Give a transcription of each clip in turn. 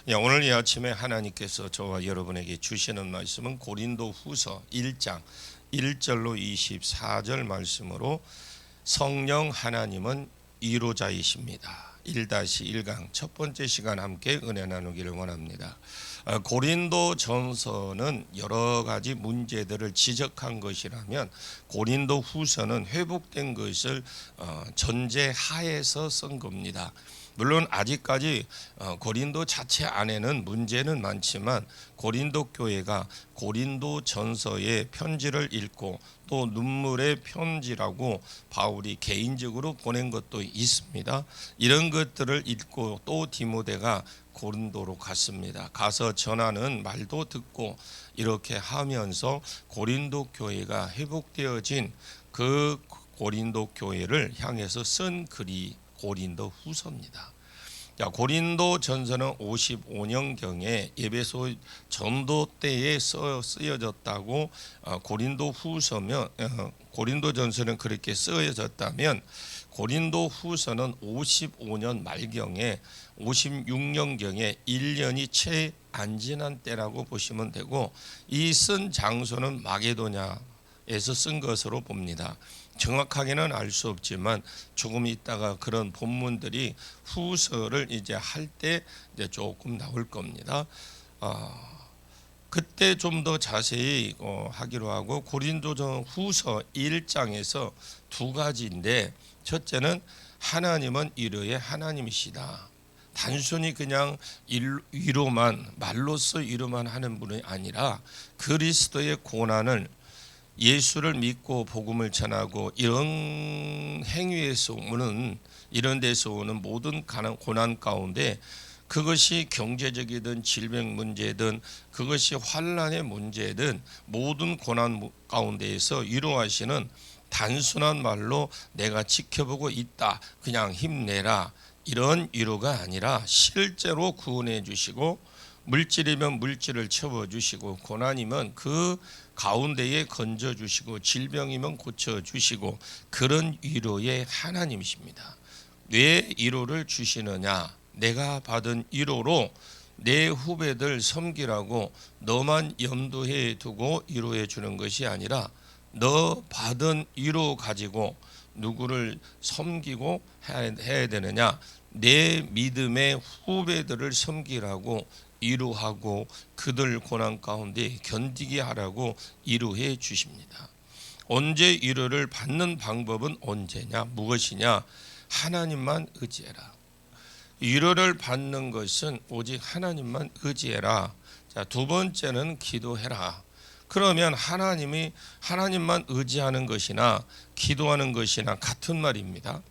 오늘 이 아침에 하나님께서 저와 여러분에게 주시는 말씀은 고린도후서 1장 1절로 24절 말씀으로 성령 하나님은 이루자이십니다. 1-1강 첫 번째 시간 함께 은혜 나누기를 원합니다. 고린도 전서는 여러 가지 문제들을 지적한 것이라면 고린도 후서는 회복된 것을 전제하에서 쓴 겁니다. 물론 아직까지 고린도 자체 안에는 문제는 많지만 고린도 교회가 고린도 전서의 편지를 읽고 또 눈물의 편지라고 바울이 개인적으로 보낸 것도 있습니다. 이런 것들을 읽고 또 디모데가 고린도로 갔습니다. 가서 전하는 말도 듣고 이렇게 하면서 고린도 교회가 회복되어진 그 고린도 교회를 향해서 쓴 글이 고린도 후서입니다. 고린도 전서는 55년경에 에베소 전도 때에 쓰여졌다고 고린도 후서면 고린도 전서는 그렇게 쓰여졌다면 고린도 후서는 55년 말경에 56년경에 1년이 채 안 지난 때라고 보시면 되고 이 쓴 장소는 마게도냐에서 쓴 것으로 봅니다. 정확하게는 알 수 없지만 조금 있다가 그런 본문들이 후서를 이제 할 때 이제 조금 나올 겁니다. 그때 좀 더 자세히 하기로 하고 고린도전 후서 1장에서 두 가지인데 첫째는 하나님은 이르의 하나님이시다. 단순히 그냥 위로만 말로써 위로만 하는 분이 아니라 그리스도의 고난을 예수를 믿고 복음을 전하고 이런 행위에서 오는 이런 데서 오는 모든 고난 가운데 그것이 경제적이든 질병 문제든 그것이 환난의 문제든 모든 고난 가운데에서 위로하시는 단순한 말로 내가 지켜보고 있다 그냥 힘내라 이런 위로가 아니라 실제로 구원해 주시고 물질이면 물질을 채워주시고 고난이면 그 가운데에 건져주시고 질병이면 고쳐주시고 그런 위로의 하나님이십니다. 왜 위로를 주시느냐? 내가 받은 위로로 내 후배들 섬기라고 너만 염두에 두고 위로해 주는 것이 아니라 너 받은 위로 가지고 누구를 섬기고 해야 되느냐? 내 믿음의 후배들을 섬기라고 위로하고 그들 고난 가운데 견디게 하라고 위로해 주십니다. 언제 위로를 받는 방법은 언제냐? 무엇이냐? 하나님만 의지해라. 위로를 받는 것은 오직 하나님만 의지해라. 자, 두 번째는 기도해라. 그러면 하나님만 의지하는 것이나 기도하는 것이나 같은 말입니다.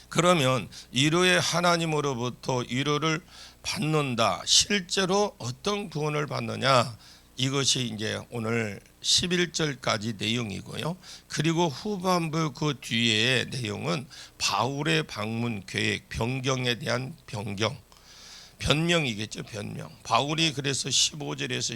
그러면 위로의 하나님으로부터 위로를 받는다. 실제로 어떤 구원을 받느냐? 이것이 이제 오늘 11절까지 내용이고요. 그리고 후반부 그 뒤에 내용은 바울의 방문 계획, 변경에 대한 변명이겠죠. 변명. 바울이 그래서 15절에서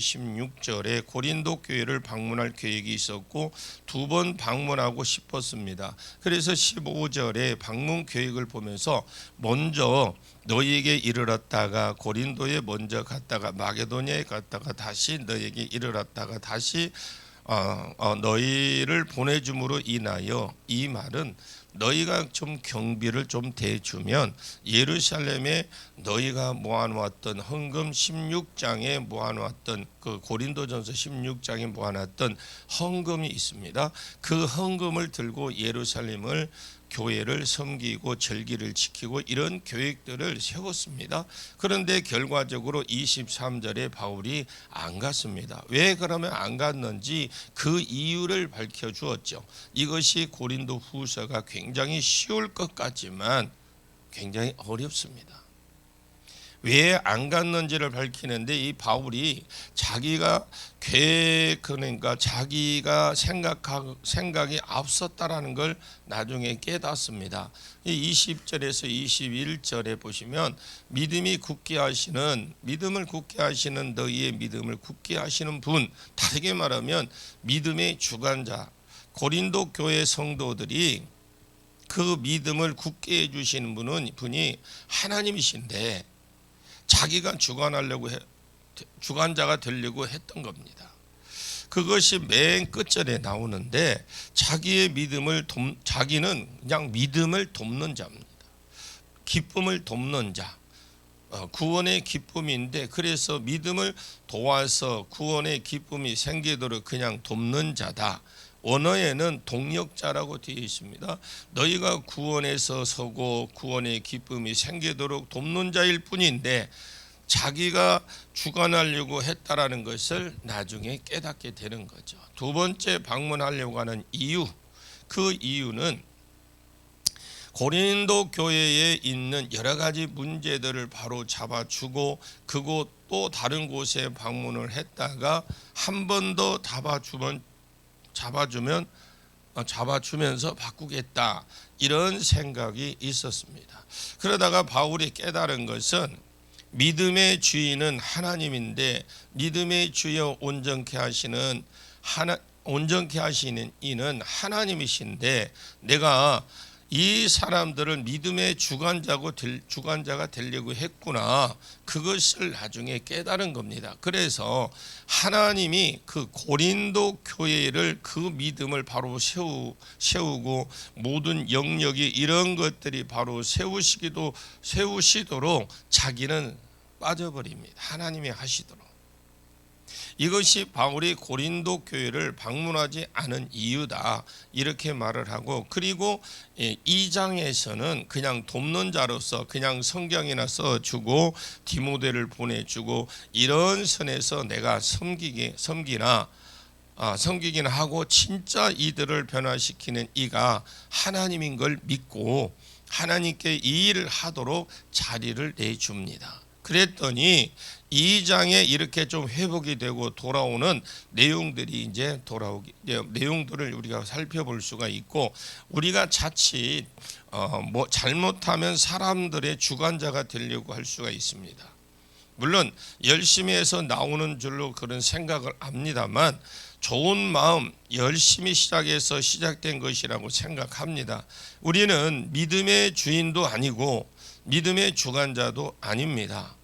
16절에 고린도 교회를 방문할 계획이 있었고 두 번 방문하고 싶었습니다. 그래서 15절에 방문 계획을 보면서 먼저 너희에게 이르렀다가 고린도에 먼저 갔다가 마게도냐에 갔다가 다시 너희에게 이르렀다가 다시 너희를 보내줌으로 인하여 이 말은 너희가 좀 경비를 좀 대주면 예루살렘에 너희가 모아놓았던 헌금 16장에 모아놓았던 그 고린도전서 16장에 모아놨던 헌금이 있습니다. 그 헌금을 들고 예루살렘을 교회를 섬기고 절기를 지키고 이런 계획들을 세웠습니다. 그런데 결과적으로 23절에 바울이 안 갔습니다. 왜 그러면 안 갔는지 그 이유를 밝혀주었죠. 이것이 고린도 후서가 굉장히 쉬울 것 같지만 굉장히 어렵습니다. 왜 안 갔는지를 밝히는데 이 바울이 자기가 그러니까 자기가 생각이 앞섰다라는 걸 나중에 깨닫습니다. 이 20절에서 21절에 보시면 믿음을 굳게 하시는 너희의 믿음을 굳게 하시는 분, 다르게 말하면 믿음의 주관자 고린도 교회 성도들이 그 믿음을 굳게 해주시는 분이 하나님이신데 자기가 주관자가 되려고 했던 겁니다. 그것이 맨 끝절에 나오는데 자기는 그냥 믿음을 돕는 자입니다. 기쁨을 돕는 자, 구원의 기쁨인데, 그래서 믿음을 도와서 구원의 기쁨이 생기도록 그냥 돕는 자다. 원어에는 동력자라고 되어 있습니다. 너희가 구원에서 서고 구원의 기쁨이 생기도록 돕는 자일 뿐인데, 자기가 주관하려고 했다라는 것을 나중에 깨닫게 되는 거죠. 두 번째 방문하려고 하는 이유, 그 이유는 고린도 교회에 있는 여러 가지 문제들을 바로 잡아주고, 그곳 또 다른 곳에 방문을 했다가 한 번 더 잡아주면서 바꾸겠다, 이런 생각이 있었습니다. 그러다가 바울이 깨달은 것은 믿음의 주인은 하나님인데, 믿음의 주여 온전케 하시는 이는 하나님이신데, 내가 이 사람들을 믿음의 주관자가 되려고 했구나, 그것을 나중에 깨달은 겁니다. 그래서 하나님이 그 고린도 교회를, 그 믿음을 바로 세우고 모든 영역이 이런 것들이 바로 세우시도록 자기는 빠져버립니다. 하나님이 하시도록. 이것이 바울이 고린도 교회를 방문하지 않은 이유다, 이렇게 말을 하고, 그리고 2장에서는 그냥 돕는 자로서 그냥 성경이나 써주고 디모데를 보내주고 이런 선에서 내가 섬기기나 하고, 진짜 이들을 변화시키는 이가 하나님인 걸 믿고 하나님께 이 일을 하도록 자리를 내줍니다. 그랬더니 2장에 이렇게 좀 회복이 되고 돌아오는 내용들이 내용들을 우리가 살펴볼 수가 있고, 우리가 자칫 잘못하면 사람들의 주관자가 되려고 할 수가 있습니다. 물론 열심히 해서 나오는 줄로 그런 생각을 합니다만, 좋은 마음, 열심히 시작해서 시작된 것이라고 생각합니다. 우리는 믿음의 주인도 아니고 믿음의 주관자도 아닙니다.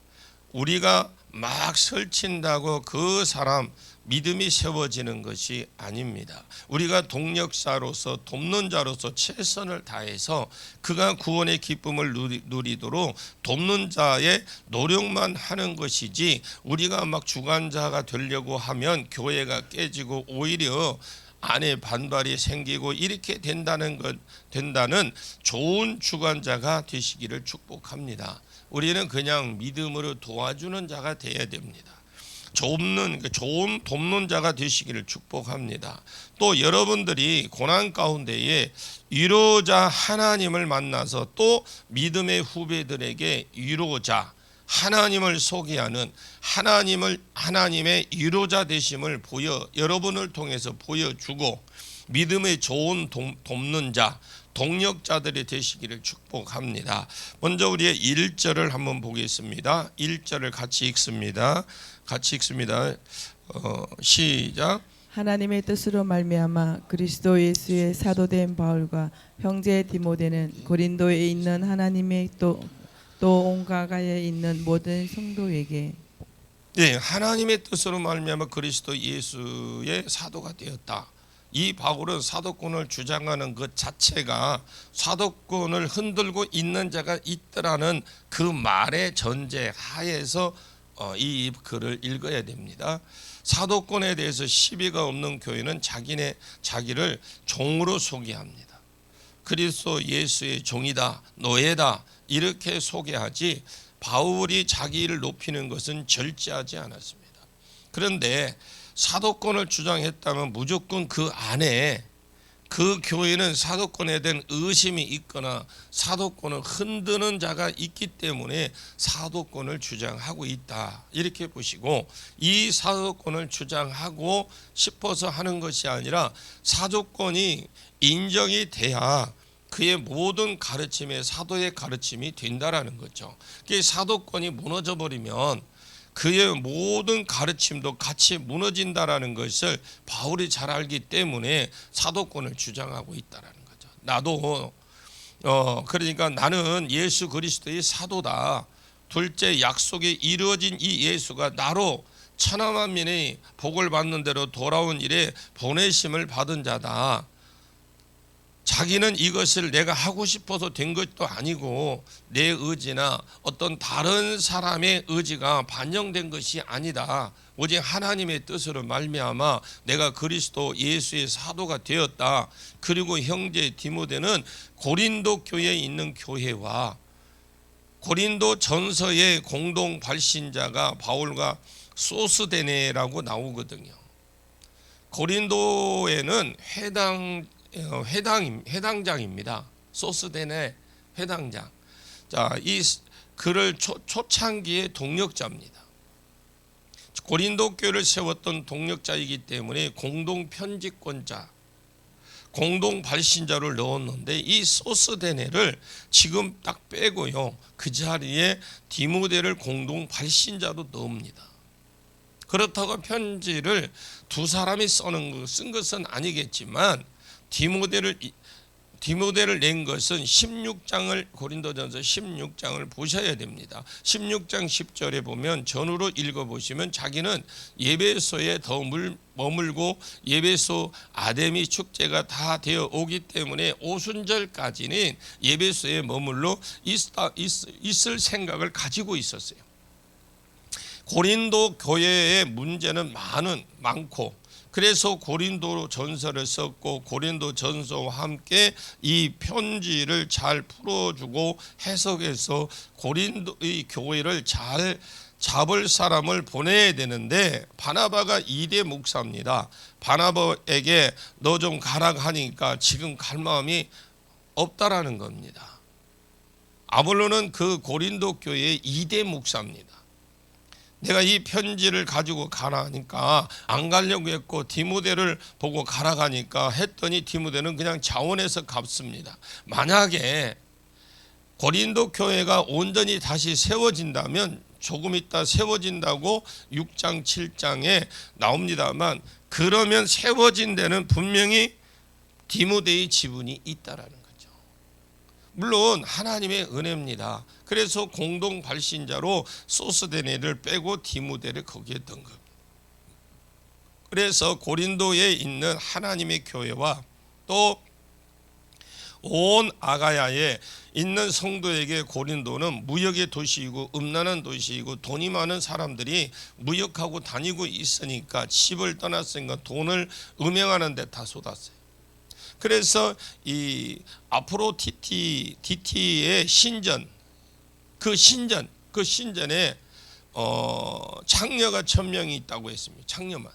우리가 막 설친다고 그 사람 믿음이 세워지는 것이 아닙니다. 우리가 동력자로서 돕는 자로서 최선을 다해서 그가 구원의 기쁨을 누리도록 돕는 자의 노력만 하는 것이지, 우리가 막 주관자가 되려고 하면 교회가 깨지고 오히려 안에 반발이 생기고 이렇게 된다는 좋은 주관자가 되시기를 축복합니다. 우리는 그냥 믿음으로 도와주는 자가 되어야 됩니다. 좋은 돕는 자가 되시기를 축복합니다. 또 여러분들이 고난 가운데에 위로자 하나님을 만나서 또 믿음의 후배들에게 위로자, 하나님을 소개하는 하나님의 위로자 되심을 여러분을 통해서 보여주고, 믿음의 좋은 돕는 자, 동력자들이 되시기를 축복합니다. 먼저 우리의 1절을 한번 보겠습니다. 1절을 같이 읽습니다. 시작. 하나님의 뜻으로 말미암아 그리스도 예수의 사도된 바울과 형제 디모데는 고린도에 있는 하나님의 또 온 가가에 있는 모든 성도에게, 하나님의 뜻으로 말미암아 그리스도 예수의 사도가 되었다. 이 바울은 사도권을 주장하는 것 자체가 사도권을 흔들고 있는 자가 있더라는 그 말의 전제 하에서 이 글을 읽어야 됩니다. 사도권에 대해서 시비가 없는 교회는 자기를 종으로 소개합니다. 그리스도 예수의 종이다, 노예다, 이렇게 소개하지, 바울이 자기를 높이는 것은 절제하지 않았습니다. 그런데 사도권을 주장했다면 무조건 그 안에, 그 교회는 사도권에 대한 의심이 있거나 사도권을 흔드는 자가 있기 때문에 사도권을 주장하고 있다, 이렇게 보시고, 이 사도권을 주장하고 싶어서 하는 것이 아니라 사도권이 인정이 돼야 그의 모든 가르침에 사도의 가르침이 된다라는 거죠. 사도권이 무너져 버리면 그의 모든 가르침도 같이 무너진다라는 것을 바울이 잘 알기 때문에 사도권을 주장하고 있다라는 거죠. 나도 그러니까 나는 예수 그리스도의 사도다, 둘째, 약속이 이루어진 이 예수가 나로 천하만민이 복을 받는 대로 돌아온 일에 보내심을 받은 자다. 자기는 이것을 내가 하고 싶어서 된 것도 아니고 내 의지나 어떤 다른 사람의 의지가 반영된 것이 아니다. 오직 하나님의 뜻으로 말미암아 내가 그리스도 예수의 사도가 되었다. 그리고 형제 디모데는 고린도 교회에 있는 교회와 고린도 전서의 공동 발신자가 바울과 소스데네라고 나오거든요. 고린도에는 회당장입니다. 소스데네 회당장. 자, 이 그를 초창기의 동력자입니다. 고린도 교회를 세웠던 동력자이기 때문에 공동 편집권자, 공동 발신자를 넣었는데 이 소스데네를 지금 딱 빼고요. 그 자리에 디모데를 공동 발신자로 넣습니다. 그렇다고 편지를 두 사람이 쓴 것은 아니겠지만 디모데를 낸 것은 16장을 고린도전서 16장을 보셔야 됩니다. 16장 10절에 보면 전후로 읽어보시면 자기는 예배소에 더 머물고 예배소 아데미 축제가 다 되어 오기 때문에 오순절까지는 예배소에 머물러 있을 생각을 가지고 있었어요. 고린도 교회의 문제는 많고 그래서 고린도 전서를 썼고 고린도 전서와 함께 이 편지를 잘 풀어주고 해석해서 고린도의 교회를 잘 잡을 사람을 보내야 되는데 바나바가 2대 목사입니다. 바나바에게 너 좀 가라 하니까 지금 갈 마음이 없다라는 겁니다. 아볼로는 그 고린도 교회의 2대 목사입니다. 내가 이 편지를 가지고 가라 하니까 안 가려고 했고 디모데를 보고 가라 가니까 했더니 디모데는 그냥 자원해서 갚습니다. 만약에 고린도 교회가 온전히 다시 세워진다면 조금 있다 세워진다고 6장 7장에 나옵니다만 그러면 세워진 데는 분명히 디모데의 지분이 있다라는 거죠. 물론 하나님의 은혜입니다. 그래서 공동 발신자로 소스데네를 빼고 디모데를 거기에 넣은 겁니다. 그래서 고린도에 있는 하나님의 교회와 또 온 아가야에 있는 성도에게 고린도는 무역의 도시이고 음란한 도시이고 돈이 많은 사람들이 무역하고 다니고 있으니까 집을 떠났으니까 돈을 음행하는 데 다 쏟았어요. 그래서 이 아프로디티의 신전 그 신전에 창녀가 1000명이 있다고 했습니다. 창녀만.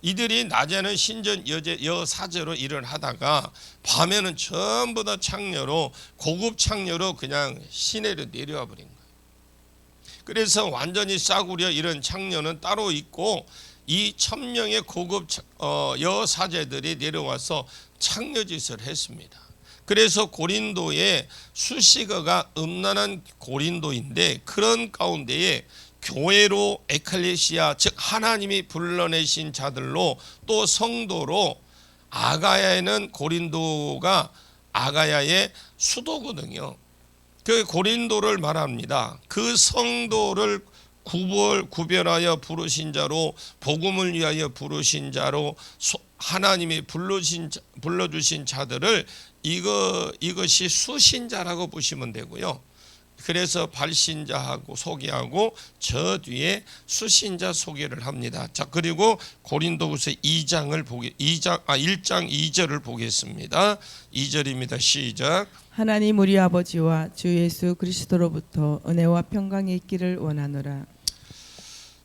이들이 낮에는 신전 여사제로 일을 하다가 밤에는 전부 다 창녀로 고급 창녀로 그냥 시내로 내려와 버린 거예요. 그래서 완전히 싸구려 이런 창녀는 따로 있고 이 1000명의 고급 여사제들이 내려와서 창녀짓을 했습니다. 그래서 고린도에 수식어가 음란한 고린도인데 그런 가운데에 교회로 에클레시아 즉 하나님이 불러내신 자들로 또 성도로 아가야에는 고린도가 아가야의 수도거든요. 그 고린도를 말합니다. 그 성도를 구별하여 부르신 자로 복음을 위하여 부르신 자로 하나님이 불러주신 자들을 이것이 수신자라고 보시면 되고요. 그래서 발신자하고 소개하고 저 뒤에 수신자 소개를 합니다. 자, 그리고 고린도후서 1장 2절을 보겠습니다. 2절입니다. 시작. 하나님 우리 아버지와 주 예수 그리스도로부터 은혜와 평강이 있기를 원하노라.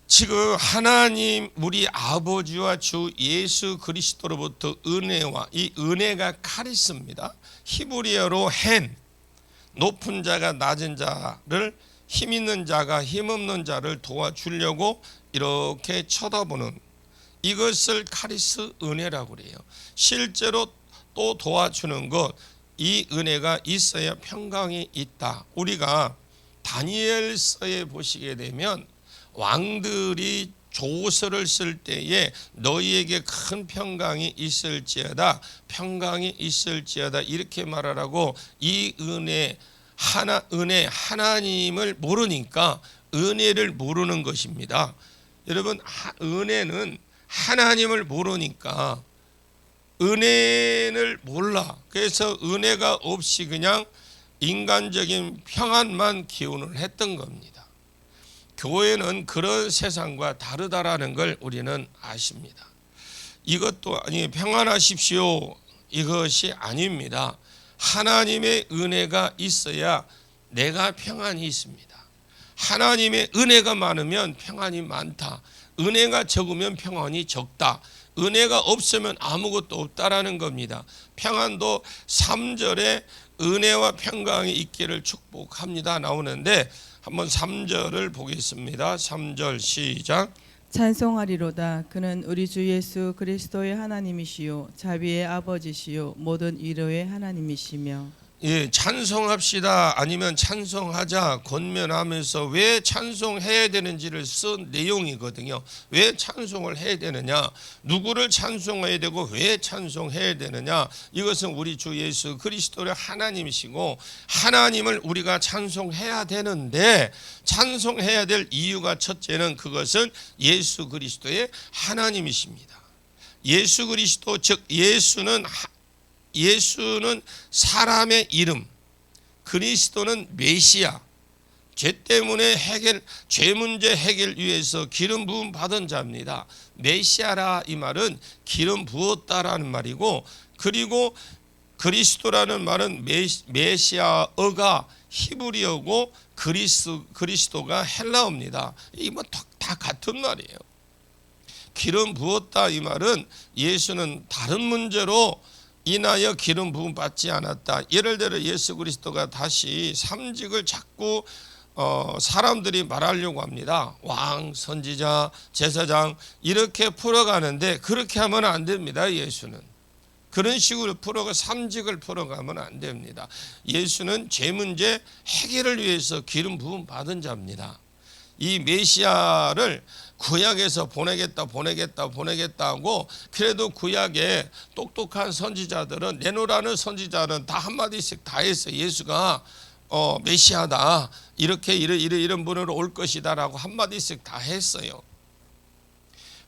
지금 하나님 우리 아버지와 주 예수 그리스도로부터 은혜와 이 은혜가 카리스입니다. 히브리어로 헨 높은 자가 낮은 자를 힘 있는 자가 힘 없는 자를 도와주려고 이렇게 쳐다보는 이것을 카리스 은혜라고 그래요. 실제로 또 도와주는 것 이 은혜가 있어야 평강이 있다. 우리가 다니엘서에 보시게 되면 왕들이 조서를 쓸 때에 너희에게 큰 평강이 있을지어다 이렇게 말하라고 이 은혜 은혜, 하나님을 모르니까 은혜를 모르는 것입니다. 여러분, 은혜는 하나님을 모르니까 은혜를 몰라. 그래서 은혜가 없이 그냥 인간적인 평안만 기원을 했던 겁니다. 교회는 그런 세상과 다르다라는 걸 우리는 아십니다. 이것도 아니 평안하십시오 이것이 아닙니다. 하나님의 은혜가 있어야 내가 평안이 있습니다. 하나님의 은혜가 많으면 평안이 많다. 은혜가 적으면 평안이 적다. 은혜가 없으면 아무것도 없다라는 겁니다. 평안도 3절에 은혜와 평강이 있기를 축복합니다 나오는데 한번 3절을 보겠습니다. 3절 시작. 찬송하리로다. 그는 우리 주 예수 그리스도의 하나님이시요 자비의 아버지시요 모든 위로의 하나님이시며. 예, 찬송합시다 아니면 찬송하자 권면하면서 왜 찬송해야 되는지를 쓴 내용이거든요. 왜 찬송을 해야 되느냐, 누구를 찬송해야 되고 왜 찬송해야 되느냐, 이것은 우리 주 예수 그리스도의 하나님이시고 하나님을 우리가 찬송해야 되는데, 찬송해야 될 이유가 첫째는 그것은 예수 그리스도의 하나님이십니다. 예수 그리스도, 즉 예수는 사람의 이름, 그리스도는 메시아, 죄 때문에 죄 문제 해결 위해서 기름 부음 받은 자입니다. 메시아라 이 말은 기름 부었다라는 말이고, 그리고 그리스도라는 말은 메시아어가 히브리어고 그리스도가 헬라어입니다. 이 뭐 다 같은 말이에요. 기름 부었다 이 말은 예수는 다른 문제로 인하여 기름 부음 받지 않았다. 예를 들어 예수 그리스도가 다시 삼직을 자꾸 사람들이 말하려고 합니다. 왕, 선지자, 제사장 이렇게 풀어가는데 그렇게 하면 안 됩니다. 예수는 그런 식으로 삼직을 풀어가면 안 됩니다. 예수는 죄 문제 해결을 위해서 기름 부음 받은 자입니다. 이 메시아를 구약에서 보내겠다 하고, 그래도 구약에 똑똑한 선지자들은, 내노라는 선지자는 다 한마디씩 다 했어요. 예수가 메시아다, 이렇게 이런 분으로 올 것이다 라고 한마디씩 다 했어요.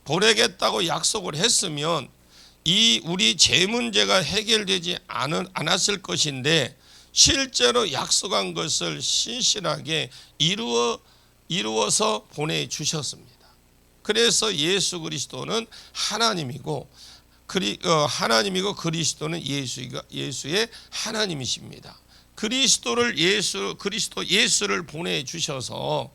보내겠다고 약속을 했으면 이 우리 죄 문제가 해결되지 않았을 것인데, 실제로 약속한 것을 신실하게 이루어서 보내주셨습니다. 그래서 예수 그리스도는 하나님이고 그리스도는 예수의 하나님이십니다. 예수를 보내주셔서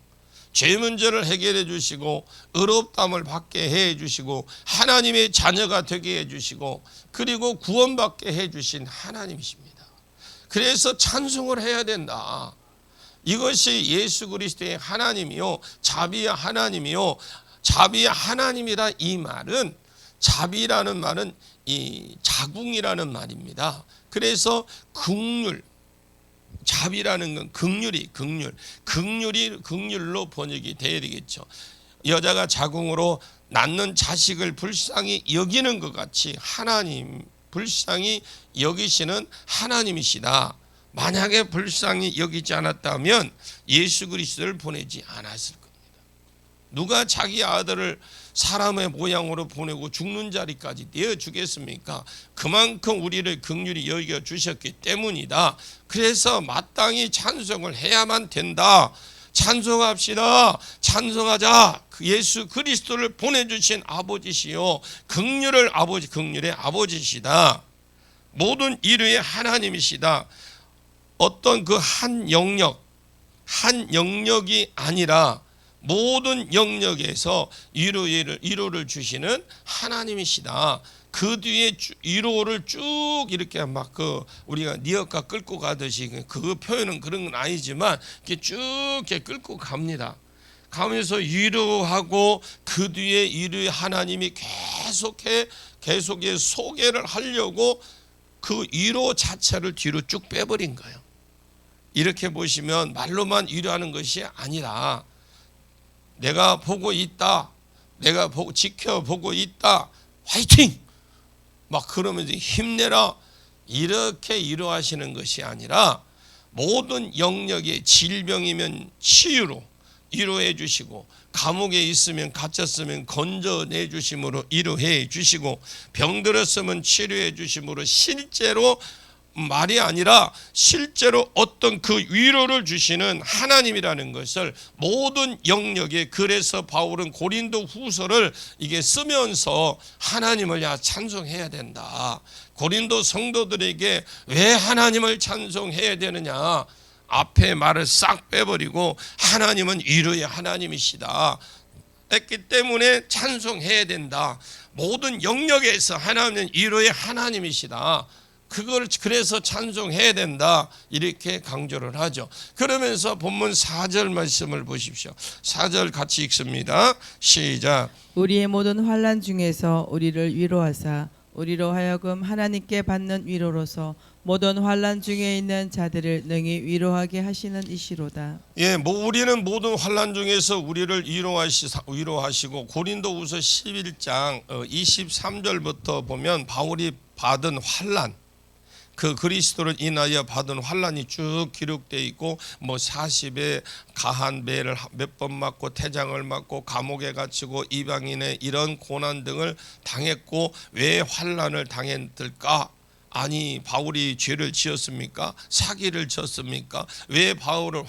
죄 문제를 해결해 주시고 의롭다함을 받게 해 주시고 하나님의 자녀가 되게 해 주시고 그리고 구원받게 해 주신 하나님이십니다. 그래서 찬송을 해야 된다. 이것이 예수 그리스도의 하나님이요 자비의 하나님이요 자비의 하나님이라. 이 말은, 자비라는 말은 이 자궁이라는 말입니다. 그래서 자비라는 건 긍휼로 번역이 돼야 되겠죠. 여자가 자궁으로 낳는 자식을 불쌍히 여기는 것 같이 하나님 불쌍히 여기시는 하나님이시다. 만약에 불쌍히 여기지 않았다면 예수 그리스도를 보내지 않았을 겁니다. 누가 자기 아들을 사람의 모양으로 보내고 죽는 자리까지 내어주겠습니까? 그만큼 우리를 긍휼히 여겨주셨기 때문이다. 그래서 마땅히 찬송을 해야만 된다. 찬송합시다. 찬송하자. 예수 그리스도를 보내주신 아버지시요 긍휼의 아버지시다. 모든 인류의 하나님이시다. 어떤 그 한 영역이 아니라 모든 영역에서 위로를 주시는 하나님이시다. 그 뒤에 위로를 쭉 이렇게 막 우리가 니어가 끌고 가듯이, 그 표현은 그런 건 아니지만 이렇게 쭉 이렇게 끌고 갑니다. 가면서 위로하고 그 뒤에 위로의 하나님이 계속해 소개를 하려고 그 위로 자체를 뒤로 쭉 빼버린 거예요. 이렇게 보시면 말로만 위로하는 것이 아니라 내가 보고 있다, 내가 지켜보고 있다, 화이팅! 막 그러면서 힘내라, 이렇게 위로하시는 것이 아니라 모든 영역의 질병이면 치유로 위로해 주시고, 감옥에 있으면 갇혔으면 건져내 주심으로 위로해 주시고, 병들었으면 치료해 주심으로 실제로 말이 아니라 실제로 어떤 그 위로를 주시는 하나님이라는 것을 모든 영역에, 그래서 바울은 고린도 후서를 이게 쓰면서 하나님을 찬송해야 된다. 고린도 성도들에게 왜 하나님을 찬송해야 되느냐, 앞에 말을 싹 빼버리고 하나님은 위로의 하나님이시다 했기 때문에 찬송해야 된다. 모든 영역에서 하나님은 위로의 하나님이시다. 그걸 그래서 찬송해야 된다, 이렇게 강조를 하죠. 그러면서 본문 4절 말씀을 보십시오. 4절 같이 읽습니다. 시작. 우리의 모든 환난 중에서 우리를 위로하사 우리로 하여금 하나님께 받는 위로로서 모든 환난 중에 있는 자들을 능히 위로하게 하시는 이시로다. 우리는 모든 환난 중에서 우리를 위로하시고, 고린도후서 11장 23절부터 보면 바울이 받은 환난, 그 그리스도를 인하여 받은 환난이 쭉 기록되어 있고, 40에 가한 매를 몇 번 맞고 태장을 맞고 감옥에 갇히고 이방인의 이런 고난 등을 당했고, 왜 환난을 당했을까? 아니, 바울이 죄를 지었습니까? 사기를 쳤습니까? 왜 바울을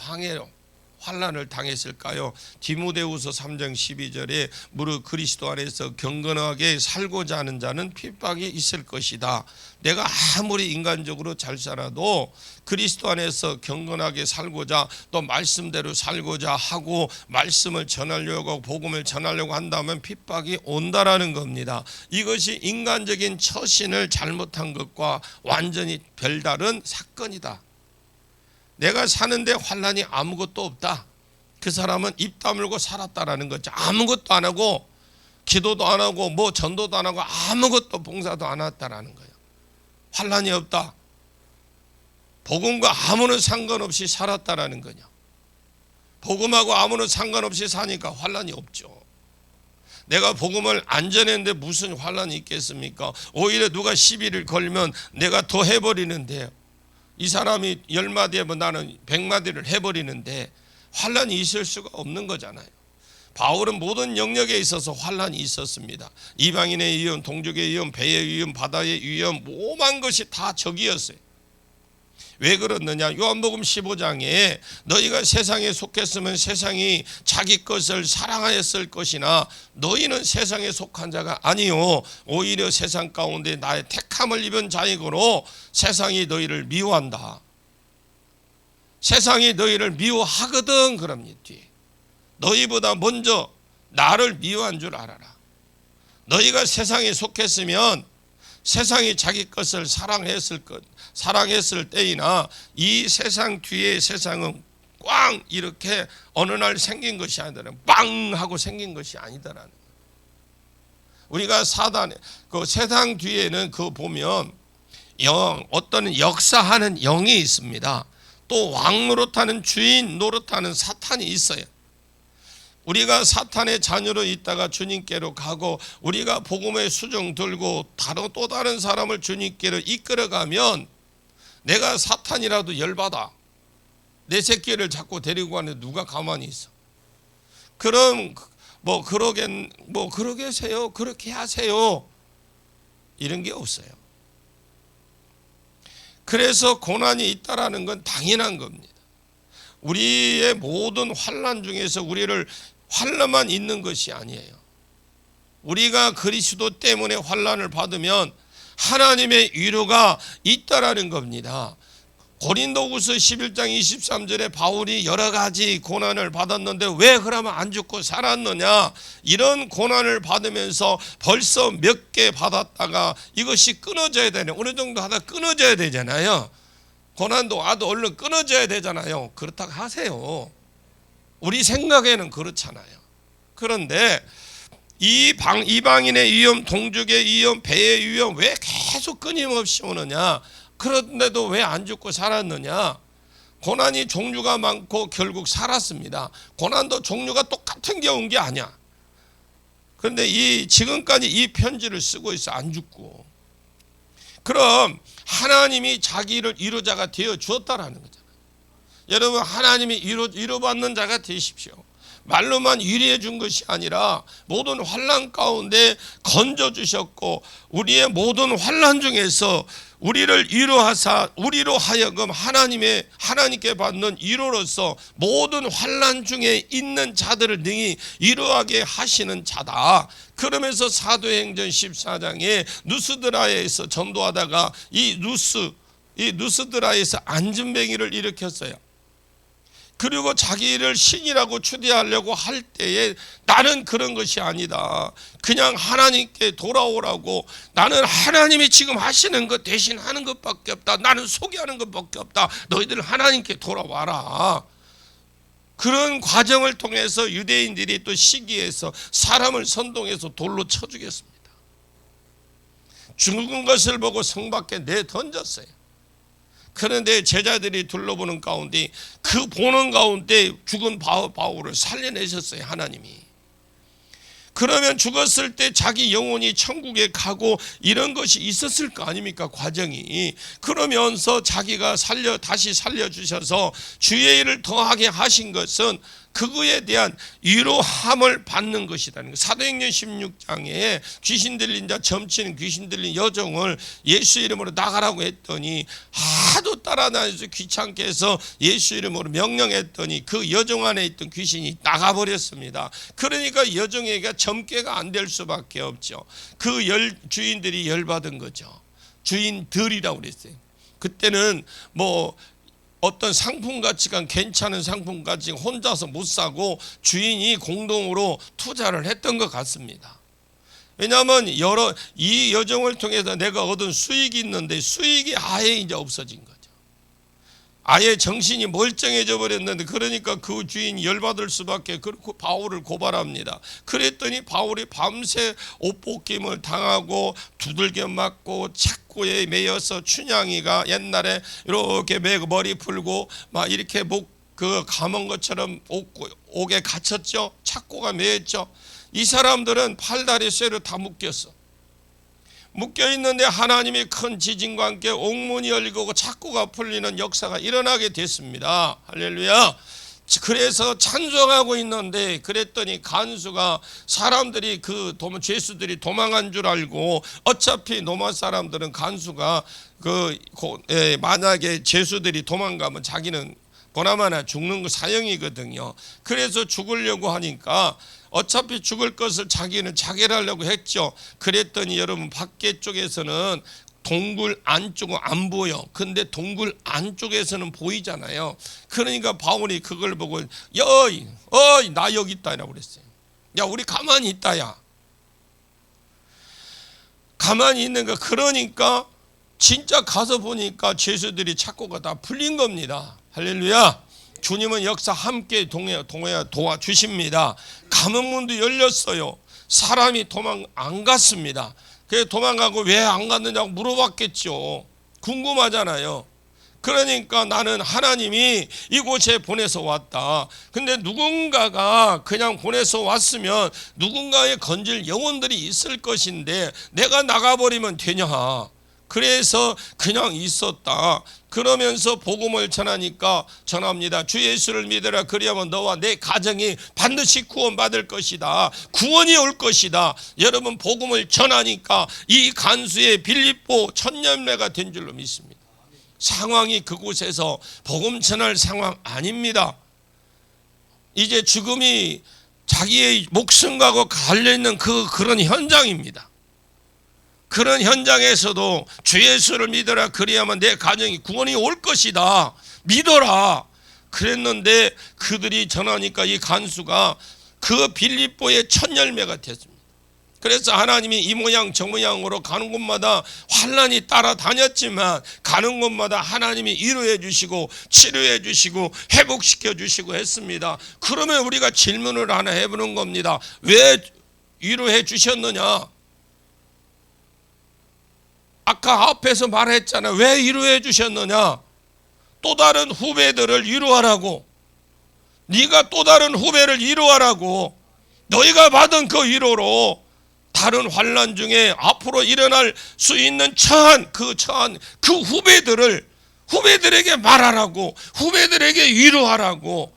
환난을 당했을까요? 디모데후서 3장 12절에 무릇 그리스도 안에서 경건하게 살고자 하는 자는 핍박이 있을 것이다. 내가 아무리 인간적으로 잘 살아도 그리스도 안에서 경건하게 살고자, 또 말씀대로 살고자 하고 말씀을 전하려고, 복음을 전하려고 한다면 핍박이 온다라는 겁니다. 이것이 인간적인 처신을 잘못한 것과 완전히 별다른 사건이다. 내가 사는데 환난이 아무것도 없다, 그 사람은 입 다물고 살았다라는 거죠. 아무것도 안 하고 기도도 안 하고 전도도 안 하고 아무것도 봉사도 안 했다라는 거예요. 환난이 없다, 복음과 아무런 상관없이 살았다라는 거냐. 복음하고 아무런 상관없이 사니까 환난이 없죠. 내가 복음을 안 전했는데 무슨 환난이 있겠습니까? 오히려 누가 시비를 걸면 내가 더 해버리는데, 이 사람이 10마디 하면 나는 100마디를 해버리는데 환난이 있을 수가 없는 거잖아요. 바울은 모든 영역에 있어서 환난이 있었습니다. 이방인의 위험, 동족의 위험, 배의 위험, 바다의 위험, 오만 것이 다 적이었어요. 왜 그렇느냐? 요한복음 15장에 너희가 세상에 속했으면 세상이 자기 것을 사랑하였을 것이나 너희는 세상에 속한 자가 아니요 오히려 세상 가운데 나의 택함을 입은 자이므로 세상이 너희를 미워한다. 세상이 너희를 미워하거든. 그럽니다. 뒤에 너희보다 먼저 나를 미워한 줄 알아라. 너희가 세상에 속했으면 세상이 자기 것을 사랑했을 때이나 이 세상 뒤에 세상은 꽝 이렇게 어느 날 생긴 것이 아니더라. 빵 하고 생긴 것이 아니더라는 거예요. 우리가 그 세상 뒤에는 그 보면 어떤 역사하는 영이 있습니다. 또 왕 노릇하는 주인 노릇하는 사탄이 있어요. 우리가 사탄의 자녀로 있다가 주님께로 가고, 우리가 복음의 수종 들고 또 다른 사람을 주님께로 이끌어가면 내가 사탄이라도 열받아. 내 새끼를 자꾸 데리고 가는데 누가 가만히 있어? 그럼 그러게세요, 그렇게 하세요, 이런 게 없어요. 그래서 고난이 있다라는 건 당연한 겁니다. 우리의 모든 환난 중에서 우리를 환난만 있는 것이 아니에요. 우리가 그리스도 때문에 환난을 받으면 하나님의 위로가 있다라는 겁니다. 고린도후서 11장 23절에 바울이 여러 가지 고난을 받았는데 왜 그러면 안 죽고 살았느냐? 이런 고난을 받으면서 벌써 몇 개 받았다가 이것이 끊어져야 되네. 어느 정도 하다 끊어져야 되잖아요. 고난도 와도 얼른 끊어져야 되잖아요. 그렇다고 하세요. 우리 생각에는 그렇잖아요. 그런데 이방인의 위험, 동족의 위험, 배의 위험 왜 계속 끊임없이 오느냐? 그런데도 왜 안 죽고 살았느냐? 고난이 종류가 많고 결국 살았습니다. 고난도 종류가 똑같은 게 온 게 아니야. 그런데 지금까지 이 편지를 쓰고 있어, 안 죽고. 그럼 하나님이 자기를 위로자가 되어 주었다라는 거잖아요. 여러분 하나님이 위로받는 자가 되십시오. 말로만 위로해 준 것이 아니라 모든 환난 가운데 건져주셨고 우리의 모든 환난 중에서 우리를 위로하사 우리로 하여금 하나님께 받는 위로로서 모든 환난 중에 있는 자들을 능히 위로하게 하시는 자다. 그러면서 사도행전 14장에 누스드라에서 전도하다가 이 누스드라에서 안전뱅이를 일으켰어요. 그리고 자기를 신이라고 추대하려고 할 때에 나는 그런 것이 아니다. 그냥 하나님께 돌아오라고, 나는 하나님이 지금 하시는 것 대신 하는 것밖에 없다. 나는 소개하는 것밖에 없다. 너희들 하나님께 돌아와라. 그런 과정을 통해서 유대인들이 또 시기해서 사람을 선동해서 돌로 쳐 죽였습니다. 죽은 것을 보고 성 밖에 내던졌어요. 그런데 제자들이 둘러보는 가운데 그 보는 가운데 죽은 바울을 살려내셨어요, 하나님이. 그러면 죽었을 때 자기 영혼이 천국에 가고 이런 것이 있었을 거 아닙니까, 과정이. 그러면서 자기가 다시 살려주셔서 주의 일을 더하게 하신 것은 그거에 대한 위로함을 받는 것이라는 것. 사도행전 16장에 귀신 들린 자, 점치는 귀신 들린 여종을 예수 이름으로 나가라고 했더니 하도 따라다니면서 귀찮게 해서 예수 이름으로 명령했더니 그 여종 안에 있던 귀신이 나가버렸습니다. 그러니까 여종에게 점괘가 안 될 수밖에 없죠. 그 주인들이 열받은 거죠. 주인들이라고 그랬어요. 그때는 어떤 상품 가치가 괜찮은 상품 가치 혼자서 못 사고 주인이 공동으로 투자를 했던 것 같습니다. 왜냐하면 이 여정을 통해서 내가 얻은 수익이 있는데 수익이 아예 이제 없어진 거죠. 아예 정신이 멀쩡해져 버렸는데, 그러니까 그 주인이 열받을 수밖에. 그렇고 바울을 고발합니다. 그랬더니 바울이 밤새 옷벗김을 당하고 두들겨 맞고 착고에 매여서 춘향이가 옛날에 이렇게 매고 머리 풀고 막 이렇게 감은 것처럼 옥에 갇혔죠. 착고가 매였죠. 이 사람들은 팔다리 쇠로 다 묶여 있는데 하나님이 큰 지진과 함께 옥문이 열리고 착고가 풀리는 역사가 일어나게 됐습니다. 할렐루야. 그래서 찬송하고 있는데, 그랬더니 간수가 사람들이 죄수들이 도망한 줄 알고, 어차피 로마 사람들은 간수가 만약에 죄수들이 도망가면 자기는 보나마나 죽는 거 사형이거든요. 그래서 죽으려고 하니까 어차피 죽을 것을 자기는 자결하려고 했죠. 그랬더니 여러분 밖에 쪽에서는 동굴 안쪽은 안 보여. 근데 동굴 안쪽에서는 보이잖아요. 그러니까 바울이 그걸 보고 어이 나 여기 있다 라고 그랬어요. 야, 우리 가만히 있다. 야, 가만히 있는 거. 그러니까 진짜 가서 보니까 죄수들이 착고가 다 풀린 겁니다. 할렐루야. 주님은 역사 함께 도와주십니다. 감은 문도 열렸어요. 사람이 도망 안 갔습니다. 그래서 도망가고 왜 안 갔느냐고 물어봤겠죠. 궁금하잖아요. 그러니까 나는 하나님이 이곳에 보내서 왔다. 근데 누군가가 그냥 보내서 왔으면 누군가의 건질 영혼들이 있을 것인데 내가 나가버리면 되냐. 그래서 그냥 있었다. 그러면서 복음을 전합니다. 주 예수를 믿으라. 그리하면 너와 내 가정이 반드시 구원받을 것이다. 구원이 올 것이다. 여러분, 복음을 전하니까 이 간수의 빌립보 천년매가 된 줄로 믿습니다. 상황이 그곳에서 복음 전할 상황 아닙니다. 이제 죽음이 자기의 목숨과 갈려있는 그런 현장입니다. 그런 현장에서도 주 예수를 믿어라. 그리하면 내 가정이 구원이 올 것이다. 믿어라. 그랬는데 그들이 전하니까 이 간수가 그 빌립보의 첫 열매가 됐습니다. 그래서 하나님이 이 모양 저 모양으로 가는 곳마다 환난이 따라다녔지만 가는 곳마다 하나님이 위로해 주시고 치료해 주시고 회복시켜 주시고 했습니다. 그러면 우리가 질문을 하나 해보는 겁니다. 왜 위로해 주셨느냐? 아까 앞에서 말했잖아요. 왜 위로해 주셨느냐? 또 다른 후배들을 위로하라고. 네가 또 다른 후배를 위로하라고. 너희가 받은 그 위로로 다른 환난 중에 앞으로 일어날 수 있는 처한 그 후배들을 후배들에게 말하라고, 후배들에게 위로하라고.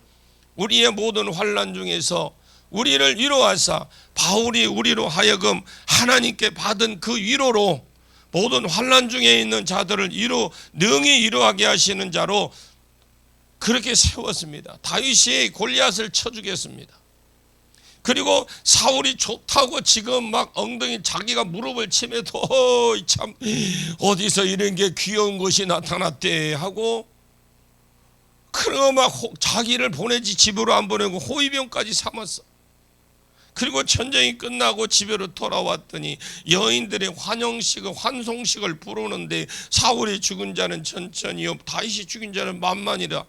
우리의 모든 환난 중에서 우리를 위로하사 바울이 우리로 하여금 하나님께 받은 그 위로로 모든 환난 중에 있는 자들을 능히 위로하게 하시는 자로 그렇게 세웠습니다. 다윗이 골리앗을 쳐주겠습니다. 그리고 사울이 좋다고 지금 막 엉덩이 자기가 무릎을 치매도 참 어디서 이런 게 귀여운 것이 나타났대 하고, 그러고 막 자기를 보내지 집으로 안 보내고 호위병까지 삼았어. 그리고 전쟁이 끝나고 집으로 돌아왔더니 여인들의 환송식을 부르는데 사울이 죽은 자는 천천히요 다윗이 죽인 자는 만만이라.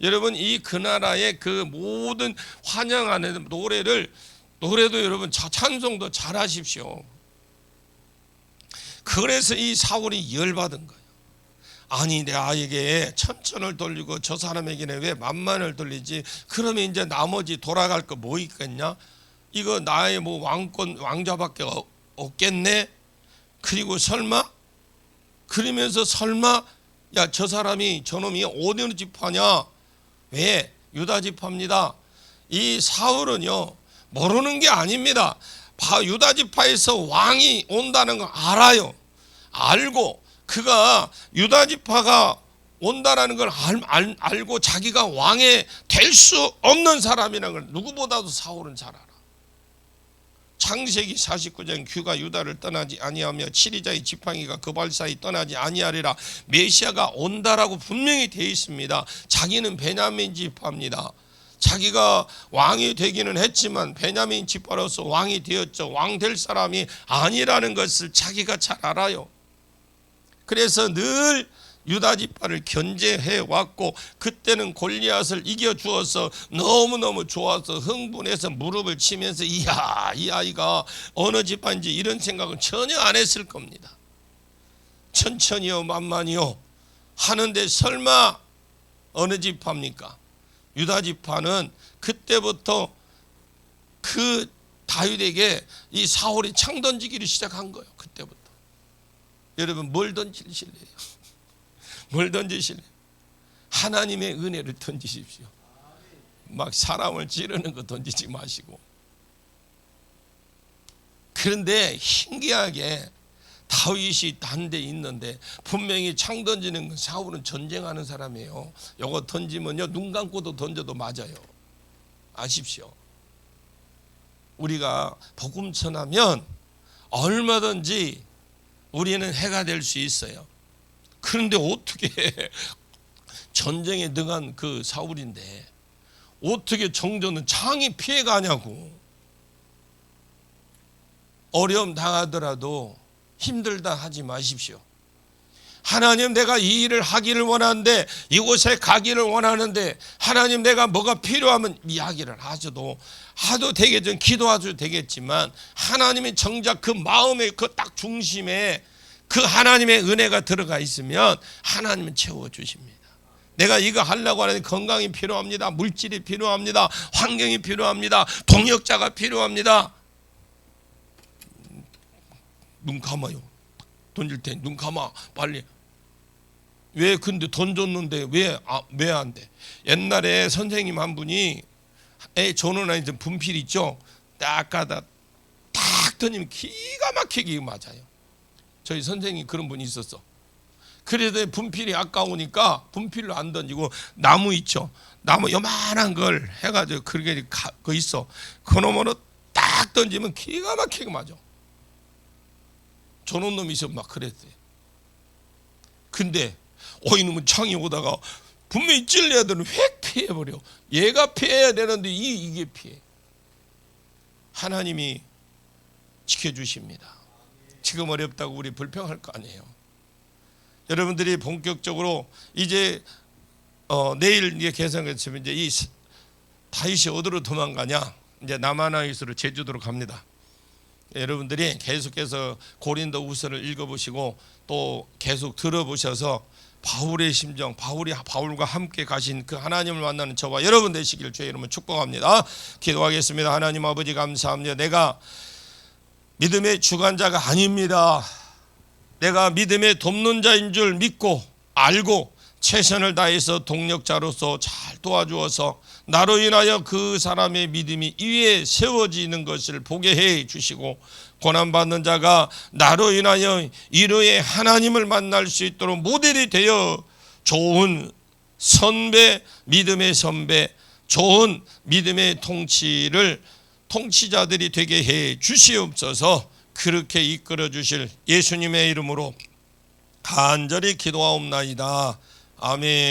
여러분, 그 나라의 그 모든 환영하는 노래도 여러분 찬송도 잘 하십시오. 그래서 이 사울이 열받은 거예요. 아니, 내 아이에게 천천을 돌리고 저 사람에게는 왜 만만을 돌리지? 그러면 이제 나머지 돌아갈 거 뭐 있겠냐? 이거 나의 뭐 왕자밖에 없겠네? 그리고 그러면서 야, 저 사람이 저놈이 어느 지파냐? 왜? 유다 지파입니다. 이 사울은요 모르는 게 아닙니다. 유다 지파에서 왕이 온다는 거 알아요. 알고 그가 유다 지파가 온다라는 걸 알고 자기가 왕이 될 수 없는 사람이라는 걸 누구보다도 사울은 잘 알아. 창세기 49장 규가 유다를 떠나지 아니하며 7위자의 지팡이가 그 발사이 떠나지 아니하리라. 메시아가 온다라고 분명히 되어 있습니다. 자기는 베냐민 지파입니다. 자기가 왕이 되기는 했지만 베냐민 지파로서 왕이 되었죠. 왕 될 사람이 아니라는 것을 자기가 잘 알아요. 그래서 늘 유다 지파를 견제해 왔고, 그때는 골리앗을 이겨 주어서 너무너무 좋아서 흥분해서 무릎을 치면서 이야, 이 아이가 어느 지파인지 이런 생각은 전혀 안 했을 겁니다. 천천히요 만만히요 하는데 설마 어느 지파입니까? 유다 지파는 그때부터 그 다윗에게 이 사울이 창 던지기를 시작한 거예요. 그때부터. 여러분, 뭘 던지실래요? 뭘 던지실래요? 하나님의 은혜를 던지십시오. 막 사람을 찌르는 거 던지지 마시고. 그런데 신기하게 다윗이 단데 있는데 분명히 창 던지는 건 사울은 전쟁하는 사람이에요. 요거 던지면요 눈 감고도 던져도 맞아요. 아십시오. 우리가 복음 전하면 얼마든지 우리는 해가 될 수 있어요. 그런데 어떻게 전쟁에 능한 그 사울인데 어떻게 정전은 창이 피해가냐고. 어려움 당하더라도 힘들다 하지 마십시오. 하나님, 내가 이 일을 하기를 원하는데, 이곳에 가기를 원하는데, 하나님 내가 뭐가 필요하면 이야기를 하도 되겠죠. 기도하셔도 되겠지만, 하나님이 정작 그 마음의 그 딱 중심에 그 하나님의 은혜가 들어가 있으면 하나님은 채워주십니다. 내가 이거 하려고 하는데 건강이 필요합니다. 물질이 필요합니다. 환경이 필요합니다. 동역자가 필요합니다. 눈 감아요. 던질 테니 눈 감아 빨리. 왜 근데 던졌는데 왜 안 돼? 옛날에 선생님 한 분이 저는 아니 분필 있죠. 딱 가다 딱 던지면 기가 막히게 맞아요. 저희 선생님 그런 분이 있었어. 그래도 분필이 아까우니까 분필로 안 던지고 나무 있죠. 나무 요만한 걸 해가지고 그렇게 그 있어. 그놈으로 딱 던지면 기가 막히게 맞아. 저놈 놈이 있으면 막 그랬어요. 근데 이놈은 창이 오다가 분명히 찔려야 되는 획 피해버려. 얘가 피해야 되는데 이게 피해. 하나님이 지켜주십니다. 지금 어렵다고 우리 불평할 거 아니에요. 여러분들이 본격적으로 이제 내일 이제 개성했으면 이제 이 다윗이 어디로 도망가냐? 이제 남아나이스로 제주도로 갑니다. 여러분들이 계속해서 고린도후서를 읽어보시고 또 계속 들어보셔서 바울의 심정, 바울과 함께 가신 그 하나님을 만나는 저와 여러분 되시길 주의 이름으로 축복합니다. 기도하겠습니다. 하나님 아버지 감사합니다. 내가 믿음의 주관자가 아닙니다. 내가 믿음의 돕는 자인 줄 믿고 알고 최선을 다해서 동력자로서 잘 도와주어서 나로 인하여 그 사람의 믿음이 위에 세워지는 것을 보게 해 주시고, 고난받는 자가 나로 인하여 이로의 하나님을 만날 수 있도록 모델이 되어 좋은 선배, 믿음의 선배, 좋은 믿음의 통치자들이 되게 해 주시옵소서. 그렇게 이끌어 주실 예수님의 이름으로 간절히 기도하옵나이다. 아멘.